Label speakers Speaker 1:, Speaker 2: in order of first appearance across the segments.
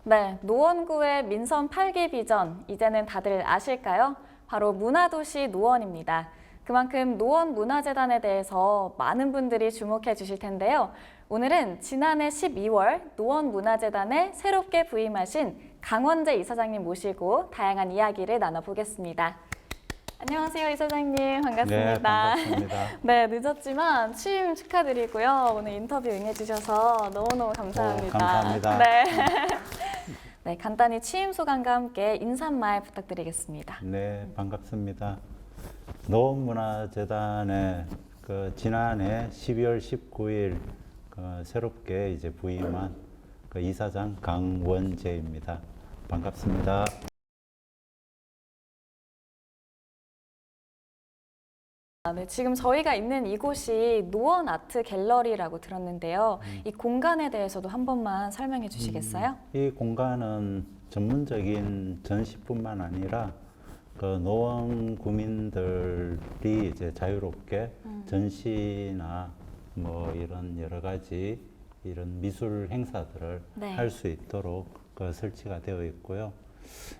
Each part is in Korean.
Speaker 1: 네, 노원구의 민선 8기 비전, 이제는 다들 아실까요? 바로 문화도시 노원입니다. 그만큼 노원문화재단에 대해서 많은 분들이 주목해 주실 텐데요. 오늘은 지난해 12월 노원문화재단에 새롭게 부임하신 강원재 이사장님 모시고 다양한 이야기를 나눠보겠습니다. 안녕하세요, 이사장님. 반갑습니다.
Speaker 2: 네, 반갑습니다.
Speaker 1: 네, 늦었지만 취임 축하드리고요. 오늘 인터뷰 응해주셔서 너무너무 감사합니다.
Speaker 2: 감사합니다.
Speaker 1: 네. 네, 간단히 취임 소감과 함께 인사 한 말 부탁드리겠습니다.
Speaker 2: 네, 반갑습니다. 노원문화재단에 지난해 12월 19일 새롭게 이제 부임한 이사장 강원재입니다. 반갑습니다.
Speaker 1: 네, 지금 저희가 있는 이곳이 노원 아트 갤러리라고 들었는데요. 이 공간에 대해서도 한 번만 설명해 주시겠어요?
Speaker 2: 이 공간은 전문적인 전시뿐만 아니라 노원 구민들이 이제 자유롭게 전시나 뭐 이런 여러 가지 이런 미술 행사들을
Speaker 1: 네.
Speaker 2: 할 수 있도록 설치가 되어 있고요.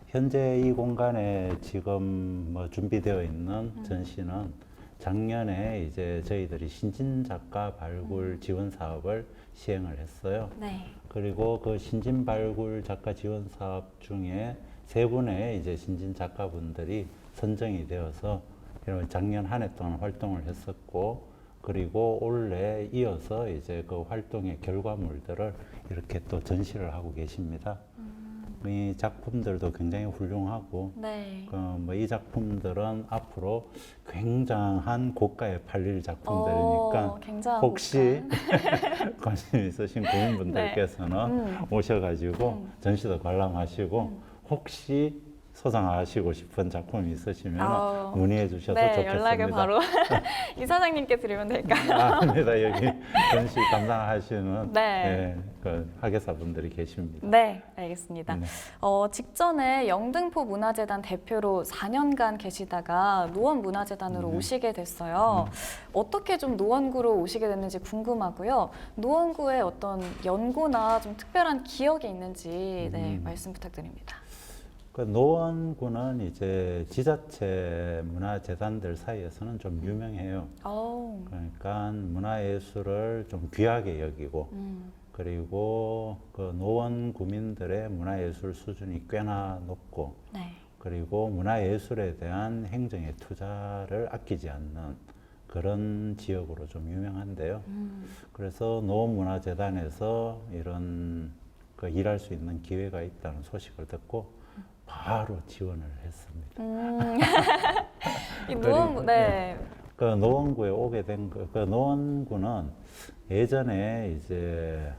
Speaker 2: 현재 이 공간에 지금 뭐 준비되어 있는 전시는 작년에 이제 저희들이 신진 작가 발굴 지원 사업을 시행을 했어요.
Speaker 1: 네.
Speaker 2: 그리고 그 신진 발굴 작가 지원 사업 중에 3분의 이제 신진 작가분들이 선정이 되어서 작년 한 해 동안 활동을 했었고, 그리고 올해 이어서 이제 그 활동의 결과물들을 이렇게 또 전시를 하고 계십니다. 이 작품들도 굉장히 훌륭하고,
Speaker 1: 네.
Speaker 2: 뭐 이 작품들은 앞으로 굉장한 고가에 팔릴 작품들이니까
Speaker 1: 굉장한
Speaker 2: 혹시 관심 있으신 고객분들께서는
Speaker 1: 네.
Speaker 2: 오셔가지고 전시도 관람하시고 혹시 소장하시고 싶은 작품이 있으시면 문의해 주셔서
Speaker 1: 네,
Speaker 2: 좋겠습니다.
Speaker 1: 연락을 바로 이사장님께 드리면 될까요?
Speaker 2: 아닙니다. 여기 전시 담당하시는
Speaker 1: 네.
Speaker 2: 학예사분들이 계십니다.
Speaker 1: 네, 알겠습니다.
Speaker 2: 네.
Speaker 1: 직전에 영등포 문화재단 대표로 4년간 계시다가 노원문화재단으로 오시게 됐어요. 어떻게 좀 노원구로 오시게 됐는지 궁금하고요. 노원구에 어떤 연고나 좀 특별한 기억이 있는지 네, 말씀 부탁드립니다.
Speaker 2: 노원구는 이제 지자체 문화재단들 사이에서는 좀 유명해요. 그러니까 문화예술을 좀 귀하게 여기고, 그리고 노원 구민들의 문화예술 수준이 꽤나 높고,
Speaker 1: 네.
Speaker 2: 그리고 문화예술에 대한 행정의 투자를 아끼지 않는 그런 지역으로 좀 유명한데요. 그래서 노원문화재단에서 이런 일할 수 있는 기회가 있다는 소식을 듣고 바로 지원을 했습니다.
Speaker 1: 이 노원, 네.
Speaker 2: 노원구에 오게 된 노원구는 예전에 이제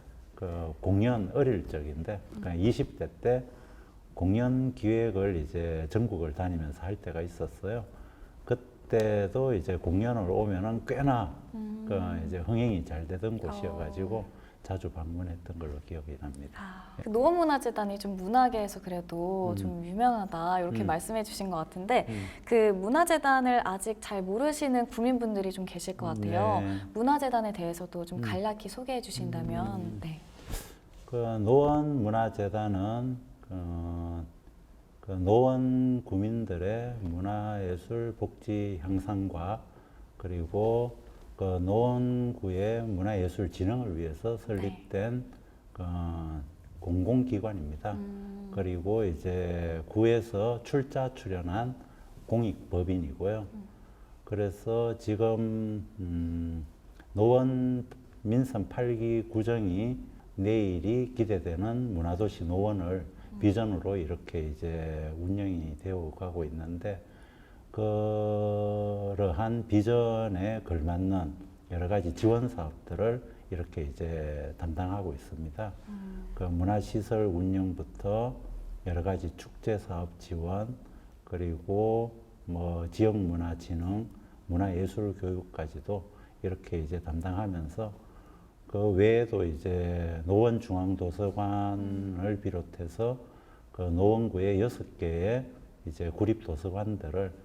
Speaker 2: 공연 어릴 적인데, 그러니까 20대 때 공연 기획을 이제 전국을 다니면서 할 때가 있었어요. 그때도 이제 공연을 오면은 꽤나 이제 흥행이 잘 되던 곳이어가지고 자주 방문했던 걸로 기억이 납니다.
Speaker 1: 노원문화재단이 좀 문화계에서 그래도 좀 유명하다 이렇게 말씀해 주신 것 같은데 그 문화재단을 아직 잘 모르시는 구민분들이 좀 계실 것 같아요.
Speaker 2: 네.
Speaker 1: 문화재단에 대해서도 좀 간략히 소개해 주신다면. 네.
Speaker 2: 노원문화재단은 노원 구민들의 문화예술 복지 향상과 그리고 노원구의 문화예술 진흥을 위해서 설립된 공공기관입니다. 그리고 이제 구에서 출자출연한 공익법인이고요. 그래서 지금 노원 민선 8기 구정이 내일이 기대되는 문화도시 노원을 비전으로 이렇게 이제 운영이 되어 가고 있는데, 그러한 비전에 걸맞는 여러 가지 지원 사업들을 이렇게 이제 담당하고 있습니다. 문화시설 운영부터 여러 가지 축제 사업 지원, 그리고 뭐 지역 문화 진흥, 문화예술 교육까지도 이렇게 이제 담당하면서 그 외에도 이제 노원중앙도서관을 비롯해서 노원구의 6개의 이제 구립도서관들을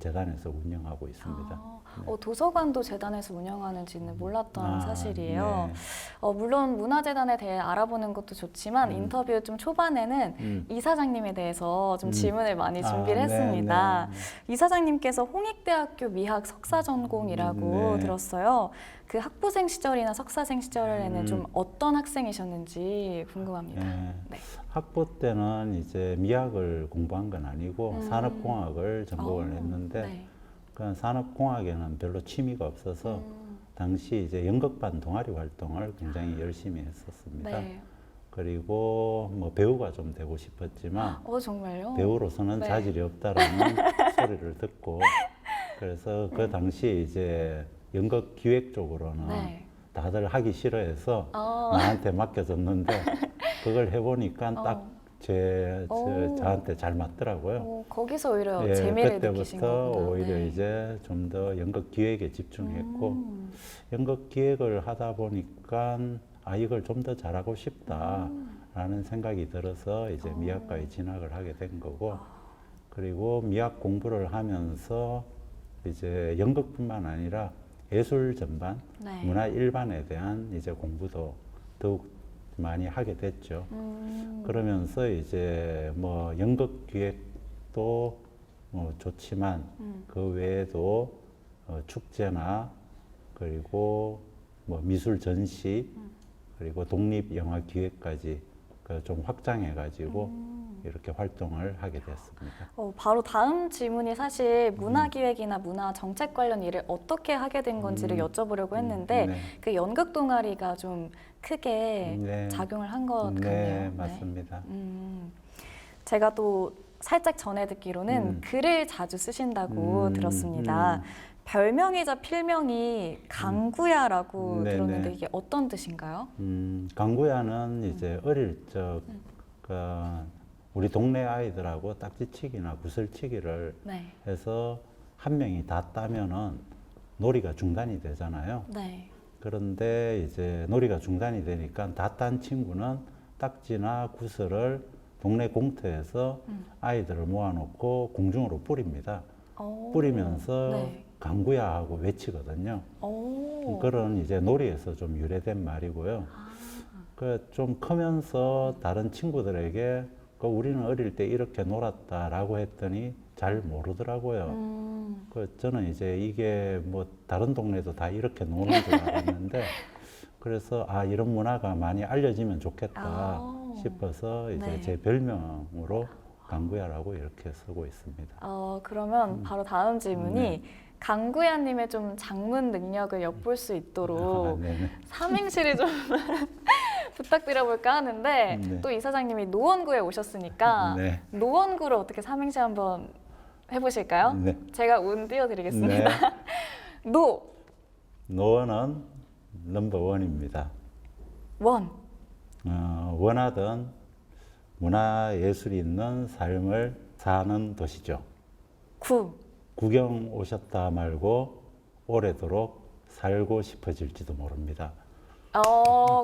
Speaker 2: 재단에서 운영하고 있습니다.
Speaker 1: 도서관도 재단에서 운영하는지는 몰랐던 사실이에요.
Speaker 2: 네.
Speaker 1: 물론 문화재단에 대해 알아보는 것도 좋지만 인터뷰 좀 초반에는 이사장님에 대해서 좀 질문을 많이 준비를 했습니다. 이사장님께서 홍익대학교 미학 석사 전공이라고
Speaker 2: 네.
Speaker 1: 들었어요. 그 학부생 시절이나 석사생 시절에는 좀 어떤 학생이셨는지 궁금합니다.
Speaker 2: 네.
Speaker 1: 네.
Speaker 2: 학부 때는 이제 미학을 공부한 건 아니고 산업공학을 전공을 했는데
Speaker 1: 네.
Speaker 2: 그 산업공학에는 별로 취미가 없어서 당시 이제 연극반 동아리 활동을 굉장히 열심히 했었습니다.
Speaker 1: 네.
Speaker 2: 그리고 뭐 배우가 좀 되고 싶었지만
Speaker 1: 정말요?
Speaker 2: 배우로서는
Speaker 1: 네.
Speaker 2: 자질이 없다라는 소리를 듣고 그래서 그 당시 이제 연극 기획 쪽으로는
Speaker 1: 네.
Speaker 2: 다들 하기 싫어해서 나한테 맡겨줬는데 그걸 해보니까 딱 저한테 잘 맞더라고요.
Speaker 1: 거기서 오히려
Speaker 2: 예,
Speaker 1: 재미를 느끼신
Speaker 2: 그때부터
Speaker 1: 거구나.
Speaker 2: 오히려
Speaker 1: 네.
Speaker 2: 이제 좀 더 연극 기획에 집중했고 연극 기획을 하다 보니까 이걸 좀 더 잘하고 싶다라는 생각이 들어서 이제 미학과에 진학을 하게 된 거고 그리고 미학 공부를 하면서 이제 연극뿐만 아니라 예술 전반,
Speaker 1: 네.
Speaker 2: 문화 일반에 대한 이제 공부도 더욱 많이 하게 됐죠. 그러면서 이제 뭐 연극 기획도 뭐 좋지만 그 외에도 축제나 그리고 뭐 미술 전시 그리고 독립 영화 기획까지 좀 확장해 가지고 이렇게 활동을 하게 됐습니다.
Speaker 1: 바로 다음 질문이 사실 문화기획이나 문화정책 관련 일을 어떻게 하게 된 건지를 여쭤보려고 했는데
Speaker 2: 네.
Speaker 1: 그 연극 동아리가 좀 크게
Speaker 2: 네.
Speaker 1: 작용을 한 것 같네요.
Speaker 2: 네, 맞습니다.
Speaker 1: 제가 또 살짝 전해 듣기로는 글을 자주 쓰신다고 들었습니다. 별명이자 필명이 강구야라고
Speaker 2: 네,
Speaker 1: 들었는데
Speaker 2: 네.
Speaker 1: 이게 어떤 뜻인가요?
Speaker 2: 강구야는 이제 어릴 적 우리 동네 아이들하고 딱지치기나 구슬치기를
Speaker 1: 네.
Speaker 2: 해서 한 명이 다 따면은 놀이가 중단이 되잖아요.
Speaker 1: 네.
Speaker 2: 그런데 이제 놀이가 중단이 되니까 다 딴 친구는 딱지나 구슬을 동네 공터에서 아이들을 모아놓고 공중으로 뿌립니다. 뿌리면서
Speaker 1: 네.
Speaker 2: 강구야 하고 외치거든요. 그런 이제 놀이에서 좀 유래된 말이고요. 좀 크면서 다른 친구들에게 우리는 어릴 때 이렇게 놀았다라고 했더니 잘 모르더라고요. 저는 이제 이게 뭐 다른 동네도 다 이렇게 노는 줄 알았는데 그래서 이런 문화가 많이 알려지면 좋겠다 싶어서 이제
Speaker 1: 네.
Speaker 2: 제 별명으로 강구야라고 이렇게 쓰고 있습니다.
Speaker 1: 그러면 바로 다음 질문이
Speaker 2: 네.
Speaker 1: 강구야님의 좀 장문 능력을 엿볼 수 있도록
Speaker 2: 네네.
Speaker 1: 삼행시를 좀 부탁드려볼까 하는데
Speaker 2: 네.
Speaker 1: 또 이사장님이 노원구에 오셨으니까
Speaker 2: 네.
Speaker 1: 노원구를 어떻게 삼행시 한번 해보실까요?
Speaker 2: 네.
Speaker 1: 제가 운 띄워드리겠습니다. 노,
Speaker 2: 노원은 넘버원입니다.
Speaker 1: 원,
Speaker 2: 원하던 문화 예술이 있는 삶을 사는 도시죠.
Speaker 1: 구,
Speaker 2: 구경 오셨다 말고 오래도록 살고 싶어질지도 모릅니다.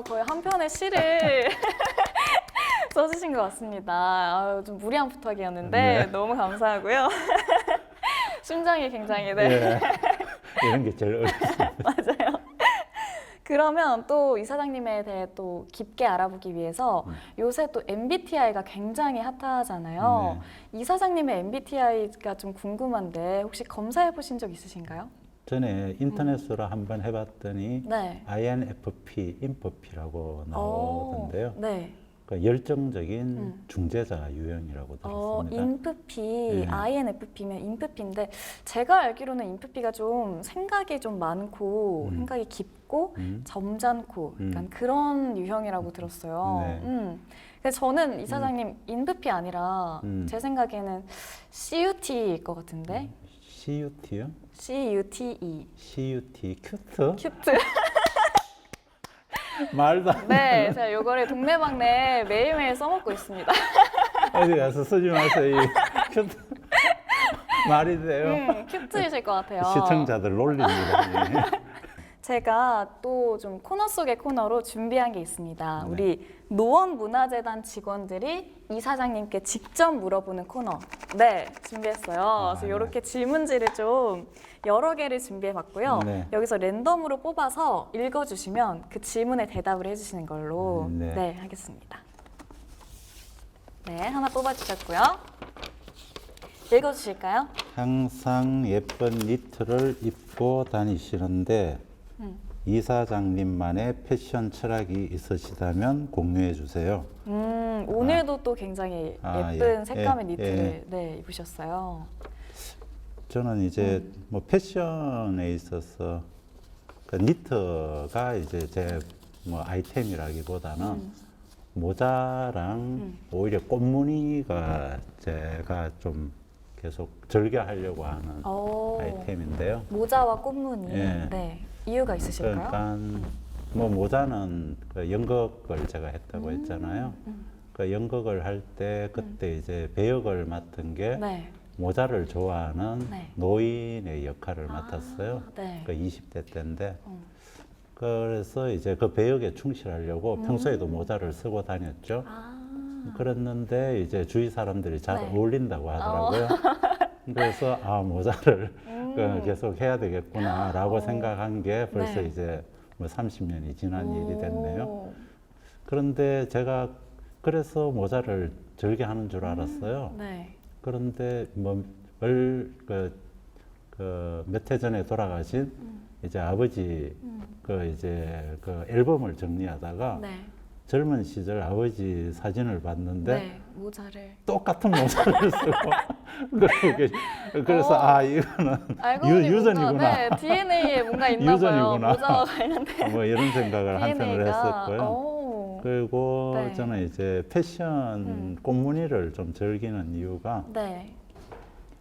Speaker 1: 거의 한 편의 시를 써주신 것 같습니다. 좀 무리한 부탁이었는데
Speaker 2: 네.
Speaker 1: 너무 감사하고요. 심장이 굉장히
Speaker 2: 네. 이런 게 제일 어렵습니다.
Speaker 1: 맞아요. 그러면 또 이사장님에 대해 또 깊게 알아보기 위해서 요새 또 MBTI가 굉장히 핫하잖아요. 이사장님의 MBTI가 좀 궁금한데 혹시 검사해 보신 적 있으신가요?
Speaker 2: 전에 인터넷으로 한번 해봤더니
Speaker 1: 네.
Speaker 2: INFP, 인프피라고 나오던데요.
Speaker 1: 네.
Speaker 2: 열정적인 중재자 유형이라고 들었습니다.
Speaker 1: 인프피,
Speaker 2: 네.
Speaker 1: INFP면 인프피인데 제가 알기로는 인프피가 좀 생각이 좀 많고 생각이 깊고 점잖고 약간 그런 유형이라고 들었어요.
Speaker 2: 네.
Speaker 1: 근데 저는 이사장님 인프피 아니라 제 생각에는 CUT일 것 같은데
Speaker 2: CUT요?
Speaker 1: CUTE
Speaker 2: CUT, 큐트?
Speaker 1: 큐트.
Speaker 2: 말도 안 돼.
Speaker 1: 네, 제가 요거를 동네방네 매일매일 써먹고 있습니다.
Speaker 2: 어디 가서 쓰지 마세요. 이 큐트. 말이 돼요.
Speaker 1: 큐트이실 것 같아요.
Speaker 2: 시청자들 놀립니다. 예.
Speaker 1: 제가 또 좀 코너 속의 코너로 준비한 게 있습니다.
Speaker 2: 네.
Speaker 1: 우리 노원문화재단 직원들이 이사장님께 직접 물어보는 코너. 네, 준비했어요. 그래서
Speaker 2: 네.
Speaker 1: 이렇게 질문지를 좀 여러 개를 준비해봤고요.
Speaker 2: 네.
Speaker 1: 여기서 랜덤으로 뽑아서 읽어주시면 그 질문에 대답을 해주시는 걸로
Speaker 2: 네.
Speaker 1: 하겠습니다. 네, 하나 뽑아주셨고요. 읽어주실까요?
Speaker 2: 항상 예쁜 니트를 입고 다니시는데 이사장님만의 패션 철학이 있으시다면 공유해 주세요.
Speaker 1: 오늘도 또 굉장히
Speaker 2: 아,
Speaker 1: 예쁜
Speaker 2: 예.
Speaker 1: 색감의
Speaker 2: 예,
Speaker 1: 니트를
Speaker 2: 예.
Speaker 1: 네, 입으셨어요.
Speaker 2: 저는 이제 뭐 패션에 있어서 그 니트가 이제 제 뭐 아이템이라기보다는 모자랑 오히려 꽃무늬가 제가 좀 계속 즐겨하려고 하는
Speaker 1: 오.
Speaker 2: 아이템인데요.
Speaker 1: 모자와 꽃무늬.
Speaker 2: 예.
Speaker 1: 네. 이유가 있으실까요?
Speaker 2: 그러니까 뭐 모자는 그 연극을 제가 했다고 했잖아요. 그 연극을 할 때 그때 이제 배역을 맡은 게
Speaker 1: 네.
Speaker 2: 모자를 좋아하는
Speaker 1: 네.
Speaker 2: 노인의 역할을 맡았어요.
Speaker 1: 네.
Speaker 2: 그 20대 때인데 그래서 이제 그 배역에 충실하려고 평소에도 모자를 쓰고 다녔죠. 그랬는데 이제 주위 사람들이 잘
Speaker 1: 네.
Speaker 2: 어울린다고 하더라고요. 그래서 아 모자를 계속 해야 되겠구나라고 생각한 게 벌써
Speaker 1: 네.
Speaker 2: 이제 뭐 30년이 지난 일이 됐네요.
Speaker 1: 오.
Speaker 2: 그런데 제가 그래서 모자를 즐겨하는 줄 알았어요.
Speaker 1: 네.
Speaker 2: 그런데 몇 해 전에 돌아가신 이제 아버지 그 앨범을 정리하다가
Speaker 1: 네.
Speaker 2: 젊은 시절 아버지 사진을 봤는데
Speaker 1: 네. 모자를
Speaker 2: 똑같은 모자를 쓰고 그래서 아 이거는
Speaker 1: 알고 보니
Speaker 2: 유전이구나.
Speaker 1: 뭔가, 네, DNA에 뭔가 있나 봐요.
Speaker 2: 유전이구나.
Speaker 1: 모자와 관련된
Speaker 2: 뭐 이런 생각을 한편으로
Speaker 1: DNA가.
Speaker 2: 했었고요. 그리고
Speaker 1: 네.
Speaker 2: 저는 이제 패션 꽃무늬를 좀 즐기는 이유가
Speaker 1: 네.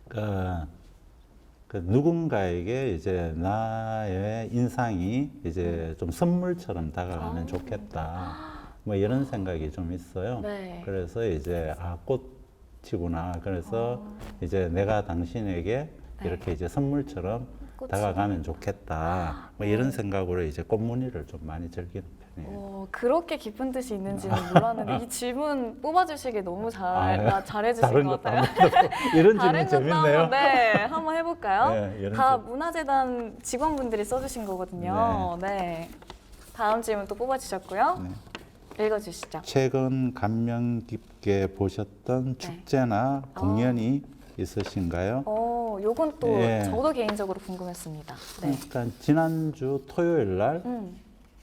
Speaker 2: 그 누군가에게 이제 나의 인상이 이제 좀 선물처럼 다가가면 좋겠다. 뭐 이런 생각이 좀 있어요.
Speaker 1: 네.
Speaker 2: 그래서 이제 아 꽃이구나. 그래서 이제 내가 당신에게
Speaker 1: 네.
Speaker 2: 이렇게 이제 선물처럼
Speaker 1: 꽃이.
Speaker 2: 다가가면 좋겠다. 뭐 이런 생각으로 이제 꽃무늬를 좀 많이 즐기는 편이에요.
Speaker 1: 그렇게 깊은 뜻이 있는지는 몰랐는데 이 질문 뽑아주시기 너무 잘해주신
Speaker 2: 다른
Speaker 1: 것
Speaker 2: 것도
Speaker 1: 같아요.
Speaker 2: 이런
Speaker 1: 다른
Speaker 2: 질문
Speaker 1: 것도
Speaker 2: 재밌네요.
Speaker 1: 한번, 네, 한번 해볼까요?
Speaker 2: 네, 이런
Speaker 1: 다
Speaker 2: 질문.
Speaker 1: 문화재단 직원분들이 써주신 거거든요. 네. 다음 질문 또 뽑아주셨고요.
Speaker 2: 네.
Speaker 1: 읽어주시죠.
Speaker 2: 최근 감명 깊게 보셨던 축제나 공연이 있으신가요?
Speaker 1: 요건 또
Speaker 2: 예.
Speaker 1: 저도 개인적으로 궁금했습니다. 네.
Speaker 2: 그러니까 지난주 토요일 날
Speaker 1: 음.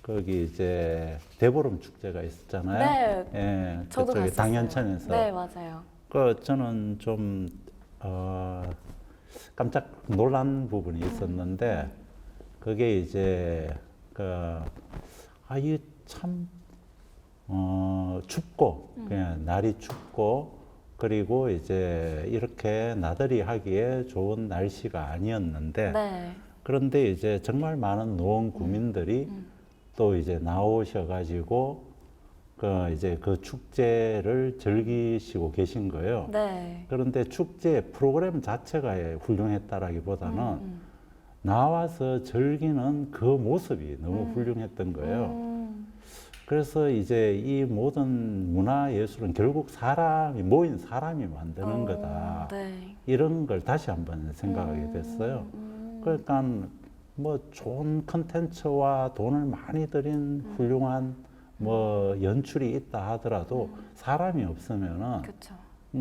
Speaker 2: 거기 이제 대보름 축제가 있었잖아요.
Speaker 1: 네.
Speaker 2: 예,
Speaker 1: 저도
Speaker 2: 그쪽에
Speaker 1: 갔었어요.
Speaker 2: 당연천에서.
Speaker 1: 네, 맞아요.
Speaker 2: 그 저는 좀 깜짝 놀란 부분이 있었는데 그게 이제 이게 참 춥고 그냥 날이 춥고 그리고 이제 이렇게 나들이 하기에 좋은 날씨가 아니었는데
Speaker 1: 네.
Speaker 2: 그런데 이제 정말 많은 노원 구민들이 또 이제 나오셔가지고 이제 그 축제를 즐기시고 계신 거예요.
Speaker 1: 네.
Speaker 2: 그런데 축제 프로그램 자체가 훌륭했다라기보다는 나와서 즐기는 그 모습이 너무 훌륭했던 거예요. 그래서 이제 이 모든 문화 예술은 결국 모인 사람이 만드는 거다.
Speaker 1: 네.
Speaker 2: 이런 걸 다시 한번 생각하게 됐어요. 그러니까 뭐 좋은 컨텐츠와 돈을 많이 들인 훌륭한 뭐 연출이 있다 하더라도 사람이 없으면은
Speaker 1: 그렇죠.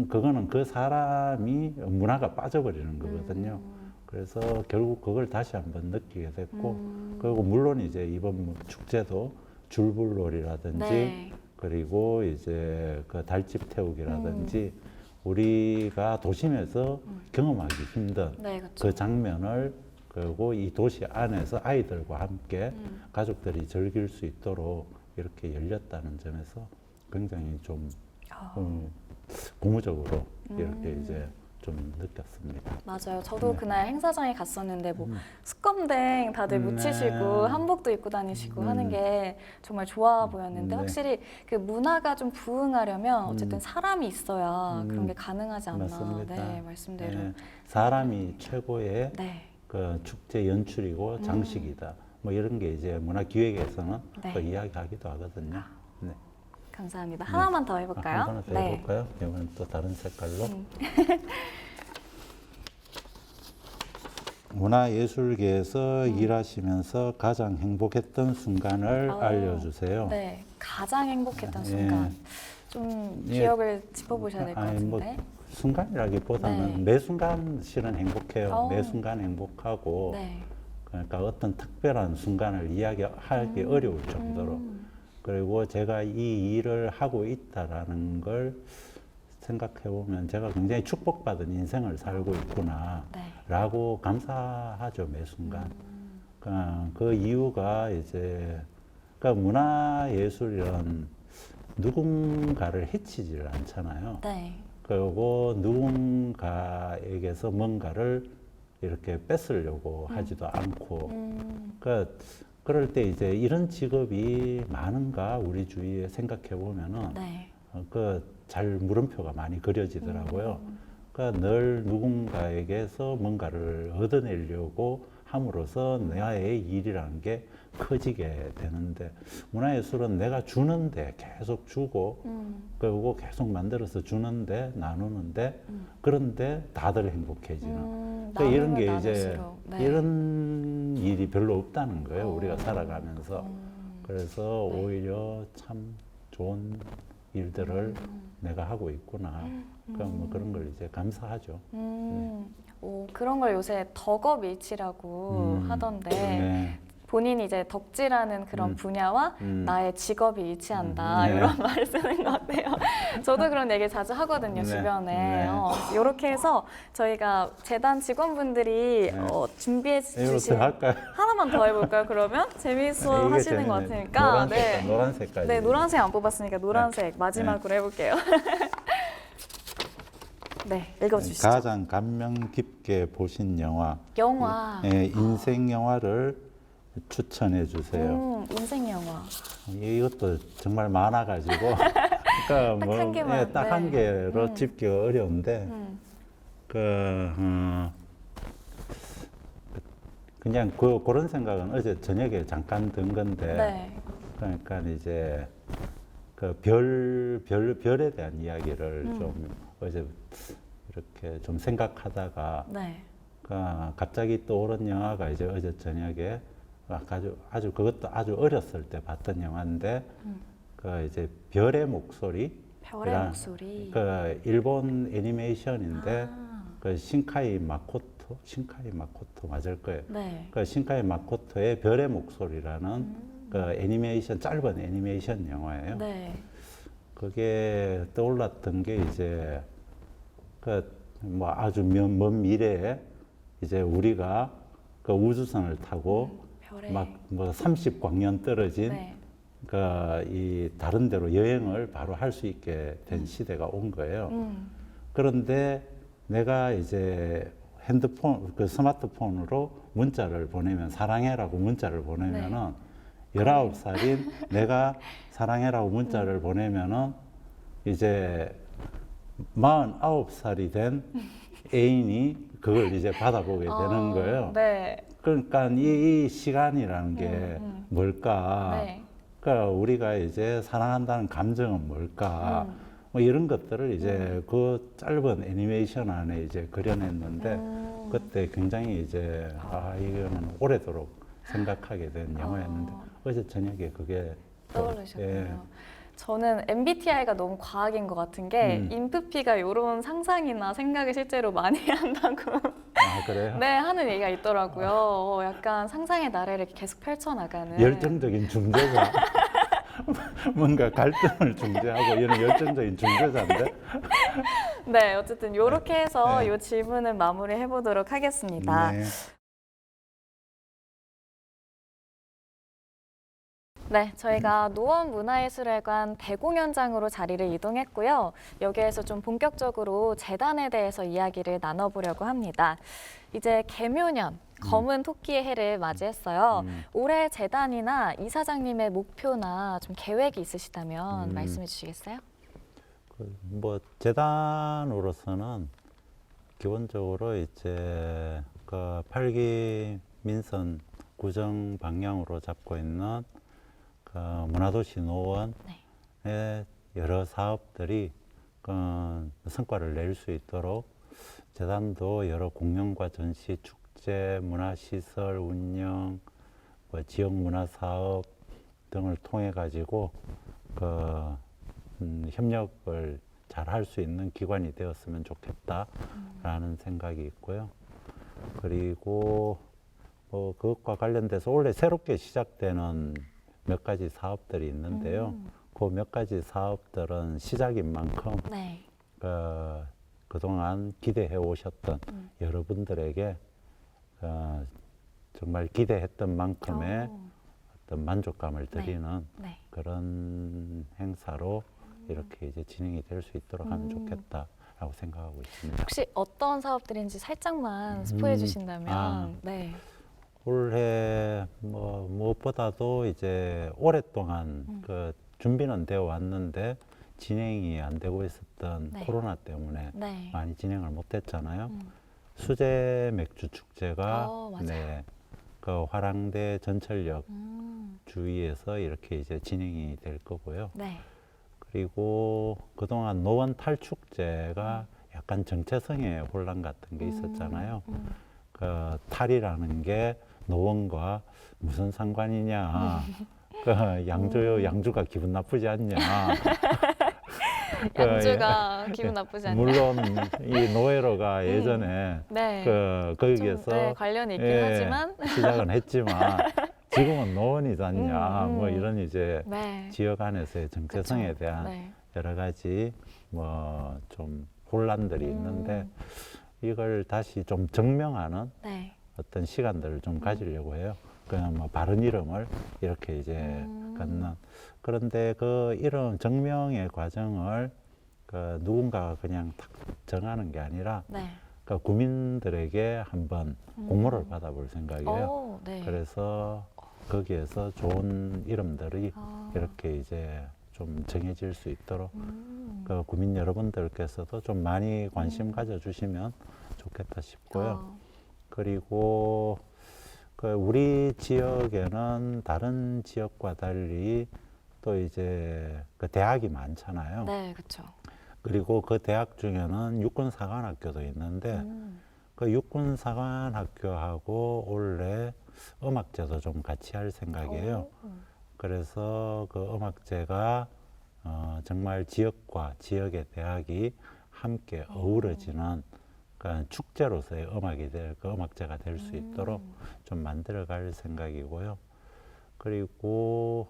Speaker 2: 그거는 그 사람이 문화가 빠져버리는 거거든요. 그래서 결국 그걸 다시 한번 느끼게 됐고 그리고 물론 이제 이번 축제도 줄불놀이라든지
Speaker 1: 네.
Speaker 2: 그리고 이제 그 달집 태우기라든지 우리가 도심에서 경험하기 힘든
Speaker 1: 네, 그렇죠.
Speaker 2: 그 장면을 그리고 이 도시 안에서 아이들과 함께 가족들이 즐길 수 있도록 이렇게 열렸다는 점에서 굉장히 좀 고무적으로 이렇게 이제 좀 느꼈습니다.
Speaker 1: 맞아요. 저도
Speaker 2: 네.
Speaker 1: 그날 행사장에 갔었는데 뭐 스컴댕 다들 묻히시고
Speaker 2: 네.
Speaker 1: 한복도 입고 다니시고 하는 게 정말 좋아 보였는데
Speaker 2: 네.
Speaker 1: 확실히 그 문화가 좀 부흥하려면 어쨌든 사람이 있어야 그런 게 가능하지 않나.
Speaker 2: 맞습니다.
Speaker 1: 네, 말씀대로.
Speaker 2: 네, 사람이 최고의
Speaker 1: 네.
Speaker 2: 그 축제 연출이고 장식이다. 뭐 이런 게 이제 문화기획에서는
Speaker 1: 네.
Speaker 2: 또 이야기하기도 하거든요. 네.
Speaker 1: 감사합니다. 하나만 더 해볼까요?
Speaker 2: 하나 더 해볼까요? 이번엔 또 다른 색깔로. 문화예술계에서 일하시면서 가장 행복했던 순간을 알려주세요.
Speaker 1: 네, 가장 행복했던
Speaker 2: 예.
Speaker 1: 순간. 좀
Speaker 2: 예.
Speaker 1: 기억을 짚어보셔야 될 것
Speaker 2: 아니, 뭐
Speaker 1: 같은데.
Speaker 2: 순간이라기보다는
Speaker 1: 네.
Speaker 2: 매 순간 실은 행복해요.
Speaker 1: 어.
Speaker 2: 매 순간 행복하고
Speaker 1: 네.
Speaker 2: 그러니까 어떤 특별한 순간을 이야기하기 어려울 정도로 그리고 제가 이 일을 하고 있다라는 걸 생각해 보면 제가 굉장히 축복받은 인생을 살고 있구나
Speaker 1: 네.
Speaker 2: 라고 감사하죠 매 순간. 그 이유가 이제 그러니까 문화예술이란 누군가를 해치지를 않잖아요.
Speaker 1: 네.
Speaker 2: 그리고 누군가에게서 뭔가를 이렇게 뺏으려고 하지도 않고, 그러니까 그럴 때 이제 이런 직업이 많은가 우리 주위에 생각해 보면은
Speaker 1: 네.
Speaker 2: 잘 물음표가 많이 그려지더라고요. 그러니까 늘 누군가에게서 뭔가를 얻어내려고 함으로써 나의 일이라는 게 커지게 되는데 문화예술은 내가 주는데 계속 주고 그리고 계속 만들어서 주는데 나누는데 그런데 다들 행복해지는 그러니까 이런 게 이제
Speaker 1: 나눌수록. 네.
Speaker 2: 이런 일이 별로 없다는 거예요 우리가 살아가면서 그래서
Speaker 1: 네.
Speaker 2: 오히려 참 좋은 일들을 내가 하고 있구나 그러니까 뭐 그런 걸 이제 감사하죠.
Speaker 1: 오, 그런 걸 요새 덕업일치라고 하던데
Speaker 2: 네.
Speaker 1: 본인이 이제 덕질하는 그런 분야와 나의 직업이 일치한다
Speaker 2: 네.
Speaker 1: 이런 말을 쓰는 것 같아요. 저도 그런 얘기 자주 하거든요
Speaker 2: 네.
Speaker 1: 주변에.
Speaker 2: 네.
Speaker 1: 이렇게 해서 저희가 재단 직원분들이
Speaker 2: 네.
Speaker 1: 준비해
Speaker 2: 이것도
Speaker 1: 주신
Speaker 2: 할까요?
Speaker 1: 하나만 더 해볼까요? 그러면 재미있어
Speaker 2: 이게
Speaker 1: 하시는 것
Speaker 2: 재밌네.
Speaker 1: 같으니까.
Speaker 2: 노란 색깔, 노란 색깔.
Speaker 1: 네, 노란색 안 뽑았으니까 노란색 마지막으로 해볼게요. 네, 읽어주시죠.
Speaker 2: 가장 감명 깊게 보신 영화.
Speaker 1: 영화.
Speaker 2: 예, 인생 영화를 추천해 주세요.
Speaker 1: 인생 영화.
Speaker 2: 이것도 정말 많아가지고. 그러니까
Speaker 1: 딱한 개만,
Speaker 2: 딱 한
Speaker 1: 네.
Speaker 2: 개로 짚기가 어려운데, 그냥 그런 생각은 어제 저녁에 잠깐 든 건데,
Speaker 1: 네.
Speaker 2: 그러니까 이제 별에 대한 이야기를 좀 어제 이렇게 좀 생각하다가
Speaker 1: 네.
Speaker 2: 갑자기 떠오른 영화가 이제 어제 저녁에 아주 그것도 아주 어렸을 때 봤던 영화인데 이제 별의 목소리
Speaker 1: 별의 목소리.
Speaker 2: 일본 애니메이션인데
Speaker 1: 아.
Speaker 2: 신카이 마코토 맞을 거예요.
Speaker 1: 네.
Speaker 2: 신카이 마코토의 별의 목소리라는 애니메이션 짧은 애니메이션 영화예요.
Speaker 1: 네.
Speaker 2: 그게 떠올랐던 게 이제 뭐 아주 먼 미래에 이제 우리가 우주선을 타고
Speaker 1: 별의.
Speaker 2: 막 뭐 30광년 떨어진
Speaker 1: 네.
Speaker 2: 이 다른 데로 여행을 바로 할 수 있게 된 시대가 온 거예요. 그런데 내가 이제 핸드폰, 스마트폰으로 문자를 보내면 사랑해라고 문자를 보내면은 19살인 내가 사랑해라고 문자를 보내면은 이제 49살이 된 애인이 그걸 이제 받아보게 되는 거예요.
Speaker 1: 네.
Speaker 2: 그러니까 이 시간이라는 게 뭘까?
Speaker 1: 네.
Speaker 2: 그러니까 우리가 이제 사랑한다는 감정은 뭘까? 뭐 이런 것들을 이제 그 짧은 애니메이션 안에 이제 그려냈는데 그때 굉장히 이제 이거는 오래도록 생각하게 된 영화였는데 어제 저녁에 그게
Speaker 1: 떠오르셨군요.
Speaker 2: 예.
Speaker 1: 저는 MBTI가 너무 과학인 것 같은 게 인프피가 이런 상상이나 생각을 실제로 많이 한다고
Speaker 2: 그래요?
Speaker 1: 네 하는 얘기가 있더라고요. 약간 상상의 나래를 계속 펼쳐나가는
Speaker 2: 열정적인 중재자. 뭔가 갈등을 중재하고 이런 열정적인 중재자인데.
Speaker 1: 네, 어쨌든 이렇게 해서
Speaker 2: 네.
Speaker 1: 이 질문을 마무리해 보도록 하겠습니다.
Speaker 2: 네.
Speaker 1: 네, 저희가 노원문화예술회관 대공연장으로 자리를 이동했고요. 여기에서 좀 본격적으로 재단에 대해서 이야기를 나눠보려고 합니다. 이제 개묘년, 검은 토끼의 해를 맞이했어요. 올해 재단이나 이사장님의 목표나 좀 계획이 있으시다면 말씀해 주시겠어요?
Speaker 2: 뭐 재단으로서는 기본적으로 이제 8기 민선 구정 방향으로 잡고 있는 그 문화도시 노원의 여러 사업들이 그 성과를 낼 수 있도록 재단도 여러 공연과 전시, 축제, 문화시설 운영, 뭐 지역 문화 사업 등을 통해 가지고 그 협력을 잘 할 수 있는 기관이 되었으면 좋겠다라는 생각이 있고요. 그리고 뭐 그것과 관련돼서 원래 새롭게 시작되는 몇 가지 사업들이 있는데요. 그 몇 가지 사업들은 시작인 만큼
Speaker 1: 네.
Speaker 2: 그동안 기대해 오셨던 여러분들에게 정말 기대했던 만큼의 어떤 만족감을 드리는
Speaker 1: 네.
Speaker 2: 그런 행사로 이렇게 이제 진행이 될 수 있도록 하면 좋겠다라고 생각하고 있습니다.
Speaker 1: 혹시 어떤 사업들인지 살짝만 스포해 주신다면. 네.
Speaker 2: 올해 뭐 무엇보다도 이제 오랫동안 그 준비는 되어 왔는데 진행이 안 되고 있었던
Speaker 1: 네.
Speaker 2: 코로나 때문에
Speaker 1: 네.
Speaker 2: 많이 진행을 못했잖아요. 수제 맥주 축제가
Speaker 1: 맞아요.
Speaker 2: 네, 그 화랑대 전철역
Speaker 1: 음.
Speaker 2: 주위에서 이렇게 이제 진행이 될 거고요.
Speaker 1: 네.
Speaker 2: 그리고 그동안 노원 탈축제가 약간 정체성의 혼란 같은 게 있었잖아요. 그 탈이라는 게 노원과 무슨 상관이냐. 그 양주가 기분 나쁘지 않냐.
Speaker 1: 양주가 기분 나쁘지 않냐.
Speaker 2: 물론 이 노회로가 예전에
Speaker 1: 네.
Speaker 2: 거기에서
Speaker 1: 좀, 네, 관련이 있긴 하지만.
Speaker 2: 시작은 했지만 지금은 노원이잖냐. 뭐 이런 이제
Speaker 1: 네.
Speaker 2: 지역 안에서의 정체성에
Speaker 1: 그쵸.
Speaker 2: 대한
Speaker 1: 네.
Speaker 2: 여러 가지 뭐 좀 혼란들이 있는데 이걸 다시 좀 증명하는
Speaker 1: 네.
Speaker 2: 어떤 시간들을 좀 가지려고 해요. 그냥 뭐 바른 이름을 이렇게 이제 갖는. 그런데 그 이름 증명의 과정을 그 누군가가 그냥 탁 정하는 게 아니라
Speaker 1: 네.
Speaker 2: 그 구민들에게 한번 공모를 받아볼 생각이에요.
Speaker 1: 오, 네.
Speaker 2: 그래서 거기에서 좋은 이름들이
Speaker 1: 아.
Speaker 2: 이렇게 이제 좀 정해질 수 있도록 그 구민 여러분들께서도 좀 많이 관심 가져주시면 좋겠다 싶고요. 그리고 그 우리 지역에는 다른 지역과 달리 또 이제 그 대학이 많잖아요.
Speaker 1: 네, 그렇죠.
Speaker 2: 그리고 그 대학 중에는 육군사관학교도 있는데 그 육군사관학교하고 올해 음악제도 좀 같이 할 생각이에요. 그래서 그 음악제가 정말 지역과 지역의 대학이 함께 어우러지는 그러니까 축제로서의 그 음악제가 될 수 있도록 좀 만들어갈 생각이고요. 그리고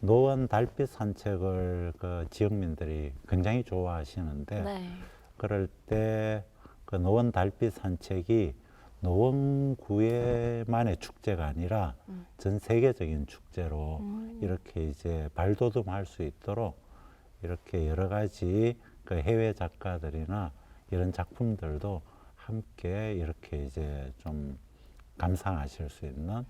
Speaker 2: 노원 달빛 산책을 그 지역민들이 굉장히 좋아하시는데
Speaker 1: 네.
Speaker 2: 그럴 때 그 노원 달빛 산책이 노원구에만의 축제가 아니라 전 세계적인 축제로 이렇게 이제 발돋움할 수 있도록 이렇게 여러 가지 그 해외 작가들이나 이런 작품들도 함께 이렇게 이제 좀 감상하실 수 있는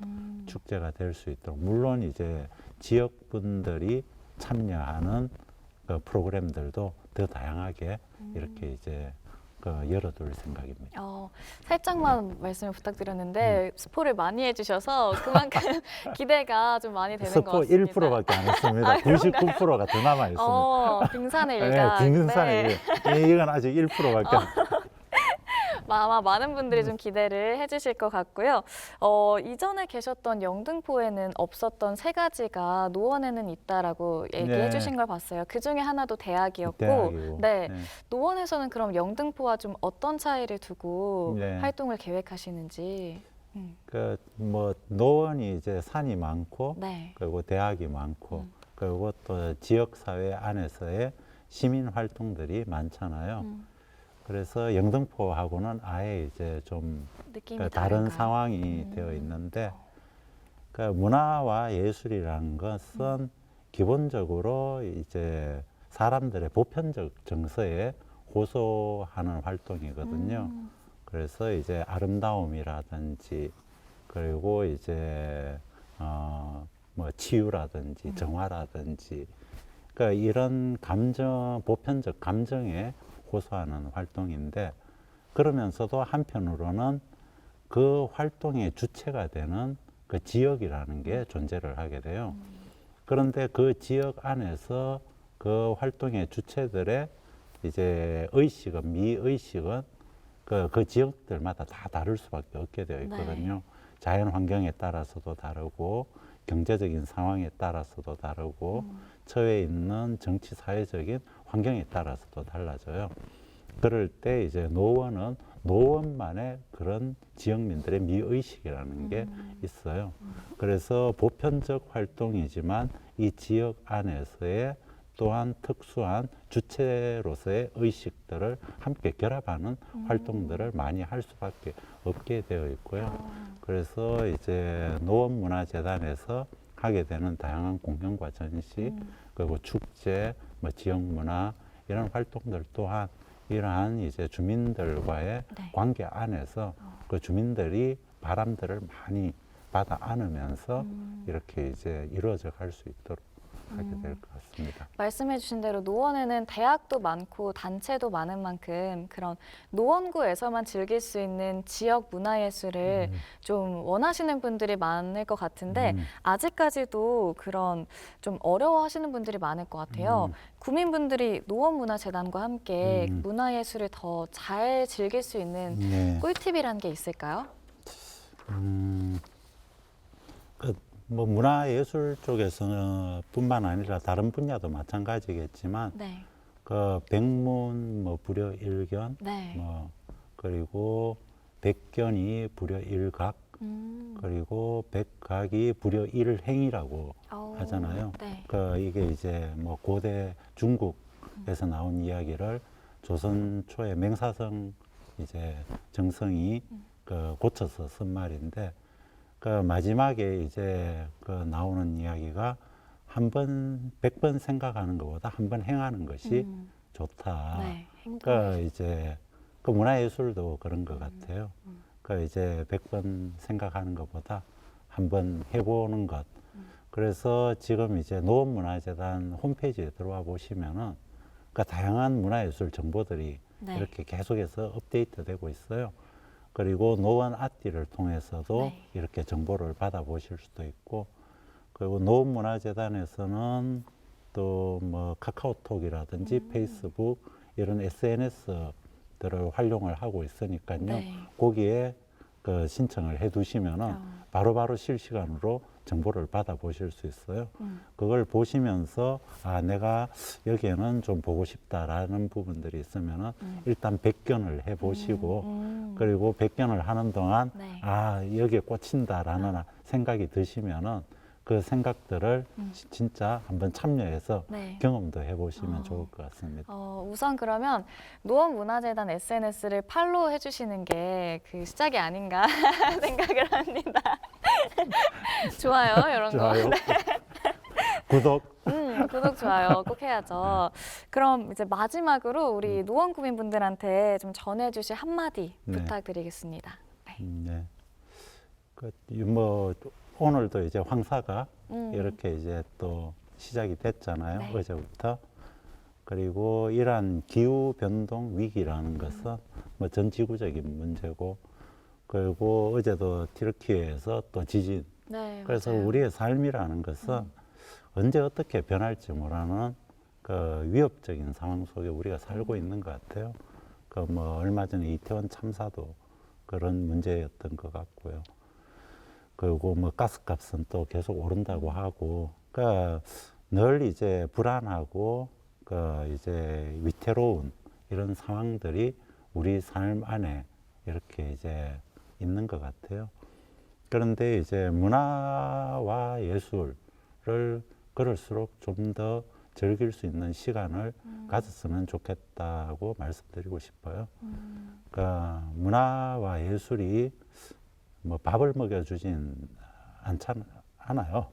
Speaker 2: 축제가 될 수 있도록 물론 이제 지역 분들이 참여하는 그 프로그램들도 더 다양하게 이렇게 이제 그 열어둘 생각입니다.
Speaker 1: 살짝만 말씀을 부탁드렸는데 스포를 많이 해주셔서 그만큼 기대가 좀 많이 되는 것
Speaker 2: 스포
Speaker 1: 같습니다.
Speaker 2: 1%밖에 안 했습니다. 99%가 더 남아 있습니다.
Speaker 1: 빙산의 일각.
Speaker 2: 빙산의
Speaker 1: 네.
Speaker 2: 이건 아직 1%밖에 안.
Speaker 1: 아마 많은 분들이 좀 기대를 해주실 것 같고요. 이전에 계셨던 영등포에는 없었던 세 가지가 노원에는 있다라고 얘기해
Speaker 2: 네.
Speaker 1: 주신 걸 봤어요. 그 중에 하나도 대학이었고,
Speaker 2: 대학이고.
Speaker 1: 네.
Speaker 2: 네.
Speaker 1: 노원에서는 그럼 영등포와 좀 어떤 차이를 두고
Speaker 2: 네.
Speaker 1: 활동을 계획하시는지.
Speaker 2: 그 뭐 노원이 이제 산이 많고
Speaker 1: 네.
Speaker 2: 그리고 대학이 많고 그리고 또 지역 사회 안에서의 시민 활동들이 많잖아요. 그래서 영등포하고는 아예 이제 좀
Speaker 1: 느낌이
Speaker 2: 그 다른
Speaker 1: 다른가요?
Speaker 2: 상황이 되어 있는데 그 문화와 예술이라는 것은 기본적으로 이제 사람들의 보편적 정서에 호소하는 활동이거든요. 그래서 이제 아름다움이라든지 그리고 이제 뭐 치유라든지 정화라든지 그러니까 이런 감정 보편적 감정에 호소하는 활동인데 그러면서도 한편으로는 그 활동의 주체가 되는 그 지역이라는 게 존재를 하게 돼요. 그런데 그 지역 안에서 그 활동의 주체들의 이제 의식은 미의식은 그 지역들마다 다 다를 수밖에 없게 되어 있거든요. 자연 환경에 따라서도 다르고 경제적인 상황에 따라서도 다르고 처해 있는 정치 사회적인 환경에 따라서도 달라져요. 그럴 때 이제 노원은 노원만의 그런 지역민들의 미의식이라는 게 있어요. 그래서 보편적 활동이지만 이 지역 안에서의 또한 특수한 주체로서의 의식들을 함께 결합하는 활동들을 많이 할 수밖에 없게 되어 있고요. 그래서 이제 노원문화재단에서 하게 되는 다양한 공연과 전시, 그리고 축제, 뭐 지역 문화 이런 활동들 또한 이러한 이제 주민들과의
Speaker 1: 네.
Speaker 2: 관계 안에서 그 주민들이 바람들을 많이 받아 안으면서 이렇게 이제 이루어져 갈 수 있도록 하게 될 것 같습니다.
Speaker 1: 말씀해 주신 대로 노원에는 대학도 많고 단체도 많은 만큼 그런 노원구에서만 즐길 수 있는 지역 문화예술을 좀 원하시는 분들이 많을 것 같은데 아직까지도 그런 좀 어려워하시는 분들이 많을 것 같아요. 구민분들이 노원문화재단과 함께 문화예술을 더 잘 즐길 수 있는
Speaker 2: 네.
Speaker 1: 꿀팁이라는 게 있을까요?
Speaker 2: 뭐 문화예술 쪽에서는 뿐만 아니라 다른 분야도 마찬가지겠지만
Speaker 1: 네.
Speaker 2: 그 백문 뭐 불여 일견
Speaker 1: 네.
Speaker 2: 뭐 그리고 백견이 불여 일각 그리고 백각이 불여 일행이라고 하잖아요.
Speaker 1: 네.
Speaker 2: 그 이게 이제 뭐 고대 중국에서 나온 이야기를 조선 초에 맹사성 이제 정성이 그 고쳐서 쓴 말인데 그 마지막에 이제 그 나오는 이야기가 한 번, 100번 생각하는 것보다 한 번 행하는 것이 좋다.
Speaker 1: 네.
Speaker 2: 그 이제 그 문화예술도 그런 것 같아요. 그 이제 100번 생각하는 것보다 한 번 해보는 것. 그래서 지금 이제 노원문화재단 홈페이지에 들어와 보시면은 그 다양한 문화예술 정보들이
Speaker 1: 네.
Speaker 2: 이렇게 계속해서 업데이트 되고 있어요. 그리고 노원 아띠를 통해서도
Speaker 1: 네.
Speaker 2: 이렇게 정보를 받아보실 수도 있고, 그리고 노원문화재단에서는 또 뭐 카카오톡이라든지 페이스북 이런 SNS들을 활용을 하고 있으니까요.
Speaker 1: 네.
Speaker 2: 거기에 그 신청을 해두시면은 바로바로 실시간으로 정보를 받아보실 수 있어요. 그걸 보시면서 아 내가 여기에는 좀 보고 싶다라는 부분들이 있으면은 일단 백견을 해보시고 그리고 백견을 하는 동안
Speaker 1: 네.
Speaker 2: 아 여기에 꽂힌다라는 생각이 드시면은 그 생각들을 진짜 한번 참여해서
Speaker 1: 네.
Speaker 2: 경험도 해보시면 좋을 것 같습니다.
Speaker 1: 우선 그러면 노원문화재단 SNS를 팔로우 해주시는 게 그 시작이 아닌가 생각을 합니다. 좋아요, 이런 거.
Speaker 2: 좋아요. 구독.
Speaker 1: 구독, 좋아요 꼭 해야죠. 그럼 이제 마지막으로 우리 노원 구민분들한테 좀 전해주실 한마디
Speaker 2: 네.
Speaker 1: 부탁드리겠습니다. 네.
Speaker 2: 네. 뭐 오늘도 이제 황사가 이렇게 이제 또 시작이 됐잖아요.
Speaker 1: 네.
Speaker 2: 어제부터. 그리고 이러한 기후 변동 위기라는 것은 뭐 전 지구적인 문제고, 그리고 어제도 튀르키예에서 또 지진.
Speaker 1: 네,
Speaker 2: 그래서
Speaker 1: 맞아요.
Speaker 2: 우리의 삶이라는 것은 언제 어떻게 변할지 모르는 그 위협적인 상황 속에 우리가 살고 있는 것 같아요. 그 뭐 얼마 전에 이태원 참사도 그런 문제였던 것 같고요. 그리고 뭐 가스값은 또 계속 오른다고 하고, 그러니까 늘 이제 불안하고 그 이제 위태로운 이런 상황들이 우리 삶 안에 이렇게 이제 있는 것 같아요. 그런데 이제 문화와 예술을 그럴수록 좀 더 즐길 수 있는 시간을 가졌으면 좋겠다고 말씀드리고 싶어요. 그러니까 문화와 예술이 뭐 밥을 먹여주진 않아요.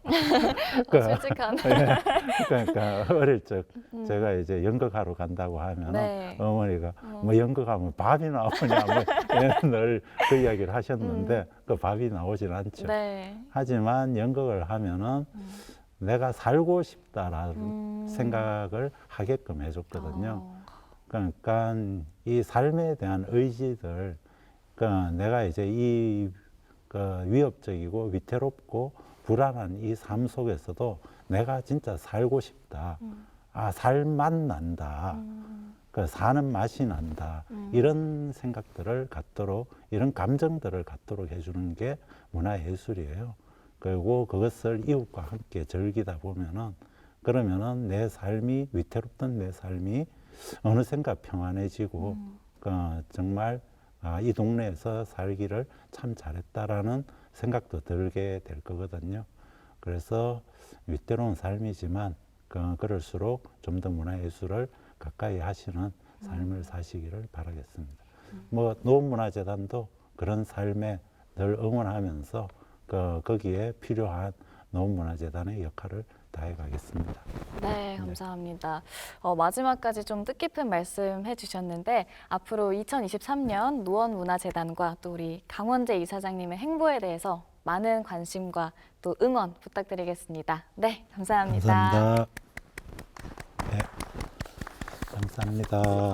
Speaker 1: 솔직한.
Speaker 2: 그러니까 어릴 적 제가 이제 연극하러 간다고 하면
Speaker 1: 네.
Speaker 2: 어머니가 뭐 연극하면 밥이 나오냐 뭐 늘 그 이야기를 하셨는데 그 밥이 나오진 않죠.
Speaker 1: 네.
Speaker 2: 하지만 연극을 하면은 내가 살고 싶다라는 생각을 하게끔 해줬거든요. 그러니까 이 삶에 대한 의지들, 그러니까 내가 이제 이 그 위협적이고 위태롭고 불안한 이 삶 속에서도 내가 진짜 살고 싶다. 아, 살맛 난다. 그 사는 맛이 난다. 이런 생각들을 갖도록, 이런 감정들을 갖도록 해주는 게 문화예술이에요. 그리고 그것을 이웃과 함께 즐기다 보면은, 그러면은 내 삶이, 위태롭던 내 삶이 어느샌가 평안해지고, 정말 이 동네에서 살기를 참 잘했다라는 생각도 들게 될 거거든요. 그래서 위태로운 삶이지만, 그럴수록 좀 더 문화예술을 가까이 하시는 삶을 사시기를 바라겠습니다. 뭐 노원문화재단도 그런 삶에 늘 응원하면서 거기에 필요한 노원문화재단의 역할을 다해 가겠습니다.
Speaker 1: 네, 감사합니다. 마지막까지 좀 뜻깊은 말씀 해주셨는데 앞으로 2023년 노원문화재단과 또 우리 강원재 이사장님의 행보에 대해서 많은 관심과 또 응원 부탁드리겠습니다. 네, 감사합니다.
Speaker 2: 감사합니다. 네, 감사합니다.